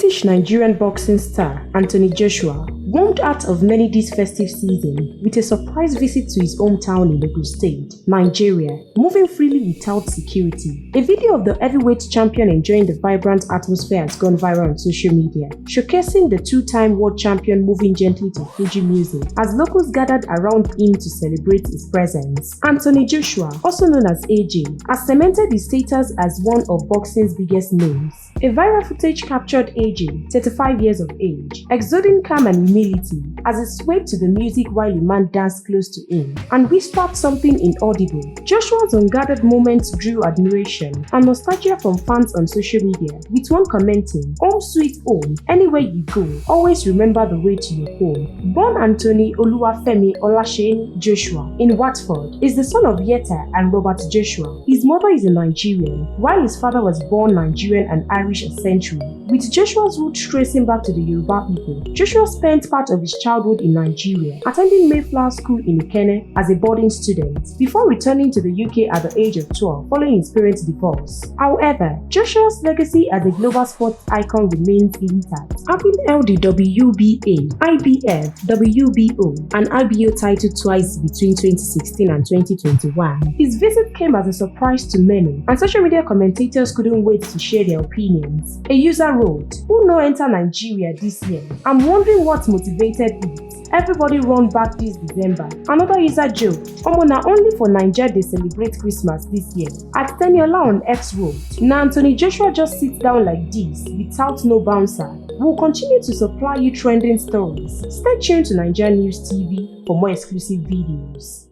British Nigerian boxing star Anthony Joshua warmed out of many this festive season with a surprise visit to his hometown in Ogun State, Nigeria, moving freely without security. A video of the heavyweight champion enjoying the vibrant atmosphere has gone viral on social media, showcasing the two-time world champion moving gently to Fuji music as locals gathered around him to celebrate his presence. Anthony Joshua, also known as AJ, has cemented his status as one of boxing's biggest names. A viral footage captured AJ, 35 years of age, exuding calm and humility as he swayed to the music while a man danced close to him and whispered something inaudible. Joshua's unguarded moments drew admiration and nostalgia from fans on social media, with one commenting, "Home sweet home, anywhere you go, always remember the way to your home." Born Anthony Oluwafemi Olaseni Joshua in Watford, is the son of Yetta and Robert Joshua. His mother is a Nigerian, while his father was born Nigerian and Irish ancestry, with Joshua's roots tracing back to the Yoruba people. Joshua spent part of his childhood in Nigeria, attending Mayflower School in Ikenne as a boarding student, before returning to the UK at the age of 12 following his parents' divorce. However, Joshua's legacy as a global sports icon remains intact, having held the WBA, IBF, WBO, and IBO title twice between 2016 and 2021. His visit came as a surprise to many, and social media commentators couldn't wait to share their opinions. A user wrote, "Who no enter Nigeria this year? I'm wondering what motivated it. Everybody run back this December." Another user joked, "Omo na only for Naija they celebrate Christmas this year." At Teniola on X wrote, "Now Anthony Joshua just sits down like this without no bouncer. We'll continue to supply you trending stories. Stay tuned to NaijaNews TV for more exclusive videos."